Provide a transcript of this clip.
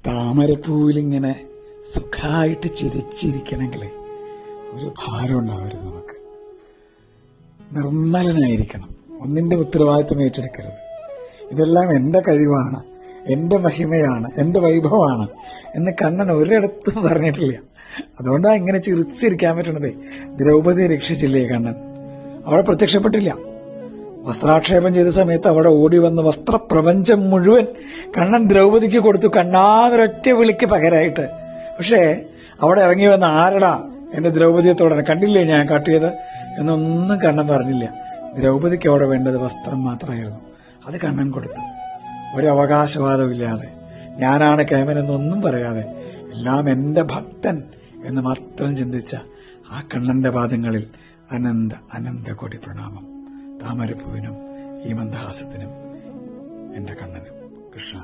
താമരപ്പൂവിലിങ്ങനെ സുഖമായിട്ട് ചിരിച്ചിരിക്കണമെങ്കിൽ ഒരു ഭാരം ഉണ്ടാവരുത്. നമുക്ക് നിർമ്മലനായിരിക്കണം. ഒന്നിൻ്റെ ഉത്തരവാദിത്വം ഏറ്റെടുക്കരുത്. ഇതെല്ലാം എൻ്റെ കഴിവാണ്, എൻ്റെ മഹിമയാണ്, എൻ്റെ വൈഭവമാണ് എന്ന് കണ്ണൻ ഒരിടത്തും പറഞ്ഞിട്ടില്ല. അതുകൊണ്ടാണ് ഇങ്ങനെ ചിരിച്ചിരിക്കാൻ പറ്റണതേ. ദ്രൗപദിയെ രക്ഷിച്ചില്ലേ കണ്ണൻ? അവിടെ പ്രത്യക്ഷപ്പെട്ടില്ല. വസ്ത്രാക്ഷേപം ചെയ്ത സമയത്ത് അവിടെ ഓടി വന്ന വസ്ത്രപ്രപഞ്ചം മുഴുവൻ കണ്ണൻ ദ്രൗപദിക്ക് കൊടുത്തു, കണ്ണാന്നൊരൊറ്റ വിളിക്ക് പകരമായിട്ട്. പക്ഷേ അവിടെ ഇറങ്ങി വന്ന ആരടാ എന്റെ ദ്രൗപദിയെ തൊടാൻ, കണ്ടില്ലേ ഞാൻ കാട്ടിയത് എന്നൊന്നും കണ്ണൻ പറഞ്ഞില്ല. ദ്രൗപദിക്ക് അവിടെ വേണ്ടത് വസ്ത്രം മാത്രമായിരുന്നു. അത് കണ്ണൻ കൊടുത്തു. ഒരവകാശവാദമില്ലാതെ, ഞാനാണ് കേമൻ എന്നൊന്നും പറയാതെ, എല്ലാം എന്റെ ഭക്തൻ എന്ന് മാത്രം ചിന്തിച്ച ആ കണ്ണന്റെ പാദങ്ങളിൽ അനന്ത അനന്ത കോടി പ്രണാമം. താമരപ്പൂവിനും ഈ മന്ദഹാസത്തിനും എന്റെ കണ്ണനും. കൃഷ്ണ.